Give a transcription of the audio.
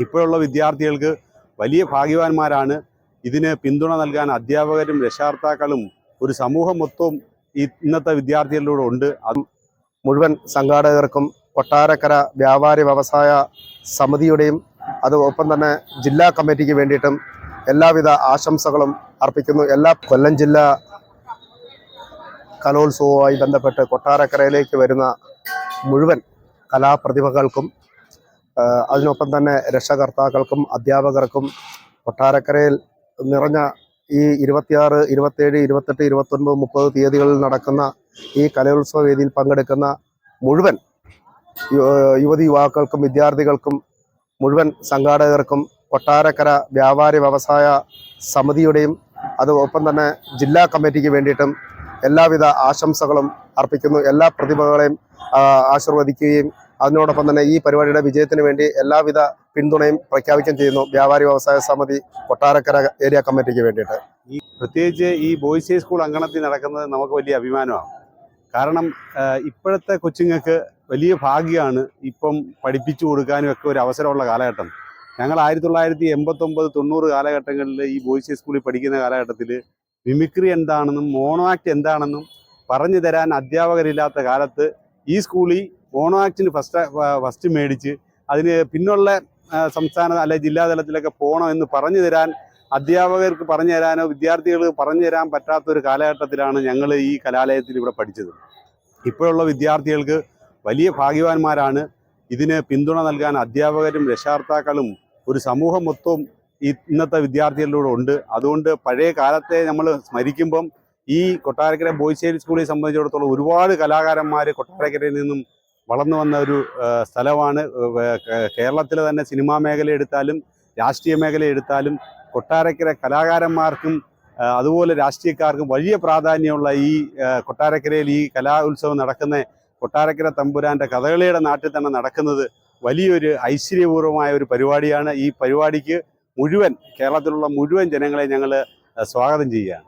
ഇപ്പോഴുള്ള വിദ്യാർത്ഥികൾക്ക് വലിയ ഭാഗ്യവാന്മാരാണ്. ഇതിന് പിന്തുണ നൽകാൻ അധ്യാപകരും രക്ഷകർത്താക്കളും ഒരു സമൂഹം മൊത്തവും ഇന്നത്തെ വിദ്യാർത്ഥികളിലൂടെ ഉണ്ട്. മുഴുവൻ സംഘാടകർക്കും കൊട്ടാരക്കര വ്യാപാരി വ്യവസായ സമിതിയുടെയും അതോടൊപ്പം തന്നെ ജില്ലാ കമ്മിറ്റിക്ക് വേണ്ടിയിട്ടും എല്ലാവിധ ആശംസകളും അർപ്പിക്കുന്നു. കൊല്ലം ജില്ലാ കലോത്സവവുമായി ബന്ധപ്പെട്ട് കൊട്ടാരക്കരയിലേക്ക് വരുന്ന മുഴുവൻ കലാപ്രതിഭകൾക്കും അതിനൊപ്പം തന്നെ രക്ഷകർത്താക്കൾക്കും അധ്യാപകർക്കും കൊട്ടാരക്കരയിൽ നിറഞ്ഞ ഈ 26, 27, 28, 29, 30 തീയതികളിൽ നടക്കുന്ന ഈ കലോത്സവ വേദിയിൽ പങ്കെടുക്കുന്ന മുഴുവൻ യുവതി യുവാക്കൾക്കും വിദ്യാർത്ഥികൾക്കും മുഴുവൻ സംഘാടകർക്കും കൊട്ടാരക്കര വ്യാപാരി വ്യവസായ സമിതിയുടെയും അതോടൊപ്പം തന്നെ ജില്ലാ കമ്മിറ്റിക്ക് വേണ്ടിയിട്ടും എല്ലാവിധ ആശംസകളും അർപ്പിക്കുന്നു. എല്ലാ പ്രതിഭകളെയും ആശീർവദിക്കുകയും അതിനോടൊപ്പം തന്നെ ഈ പരിപാടിയുടെ വിജയത്തിന് വേണ്ടി എല്ലാവിധ പിന്തുണയും പ്രഖ്യാപിക്കുകയും ചെയ്യുന്നു വ്യാപാരി വ്യവസായ സമിതി കൊട്ടാരക്കര ഏരിയ കമ്മിറ്റിക്ക് വേണ്ടിയിട്ട്. പ്രത്യേകിച്ച് ഈ ബോയ്സ് ഹൈ സ്കൂൾ അങ്കണത്തിൽ നടക്കുന്നത് നമുക്ക് വലിയ അഭിമാനമാണ്. കാരണം ഇപ്പോഴത്തെ കൊച്ചുങ്ങൾക്ക് വലിയ ഭാഗ്യമാണ് ഇപ്പം പഠിപ്പിച്ചു കൊടുക്കാനും ഒക്കെ ഒരു അവസരമുള്ള കാലഘട്ടം. ഞങ്ങൾ 1989, 90 കാലഘട്ടങ്ങളിൽ ഈ ബോയ്സ് ഹൈ സ്കൂളിൽ പഠിക്കുന്ന കാലഘട്ടത്തിൽ മിമിക്രി എന്താണെന്നും മോണോ ആക്ട് എന്താണെന്നും പറഞ്ഞു തരാൻ അധ്യാപകരില്ലാത്ത കാലത്ത് ഈ സ്കൂളിൽ മോണോ ആക്ടിന് ഫസ്റ്റ് മേടിച്ച് അതിന് പിന്നുള്ള സംസ്ഥാന അല്ലെ ജില്ലാതലത്തിലൊക്കെ പോകണമെന്ന് പറഞ്ഞു തരാൻ അധ്യാപകർക്ക് പറഞ്ഞു തരാനോ വിദ്യാർത്ഥികൾക്ക് പറഞ്ഞു തരാൻ പറ്റാത്തൊരു കാലഘട്ടത്തിലാണ് ഞങ്ങൾ ഈ കലാലയത്തിൽ ഇവിടെ പഠിച്ചത്. ഇപ്പോഴുള്ള വിദ്യാർത്ഥികൾക്ക് വലിയ ഭാഗ്യവാന്മാരാണ്. ഇതിന് പിന്തുണ നൽകാൻ അധ്യാപകരും രക്ഷകർത്താക്കളും ഒരു സമൂഹം മൊത്തവും ഇന്നത്തെ വിദ്യാർത്ഥികളിലൂടെ ഉണ്ട്. അതുകൊണ്ട് പഴയ കാലത്തെ നമ്മൾ സ്മരിക്കുമ്പം ഈ കൊട്ടാരക്കര ബോയ്സ് ഹൈ സ്കൂളിനെ സംബന്ധിച്ചിടത്തോളം ഒരുപാട് കലാകാരന്മാർ കൊട്ടാരക്കരയിൽ നിന്നും വളർന്നു വന്ന ഒരു സ്ഥലമാണ്. കേരളത്തിലെ തന്നെ സിനിമാ മേഖല എടുത്താലും രാഷ്ട്രീയ മേഖല എടുത്താലും കൊട്ടാരക്കര കലാകാരന്മാർക്കും അതുപോലെ രാഷ്ട്രീയക്കാർക്കും വലിയ പ്രാധാന്യമുള്ള ഈ കൊട്ടാരക്കരയിൽ ഈ കലാ നടക്കുന്ന കൊട്ടാരക്കര തമ്പുരാൻ്റെ കഥകളിയുടെ നാട്ടിൽ തന്നെ നടക്കുന്നത് വലിയൊരു ഐശ്വര്യപൂർവമായ ഒരു പരിപാടിയാണ്. ഈ പരിപാടിക്ക് കേരളത്തിലുള്ള മുഴുവൻ ജനങ്ങളെ ഞങ്ങൾ സ്വാഗതം ചെയ്യുകയാണ്.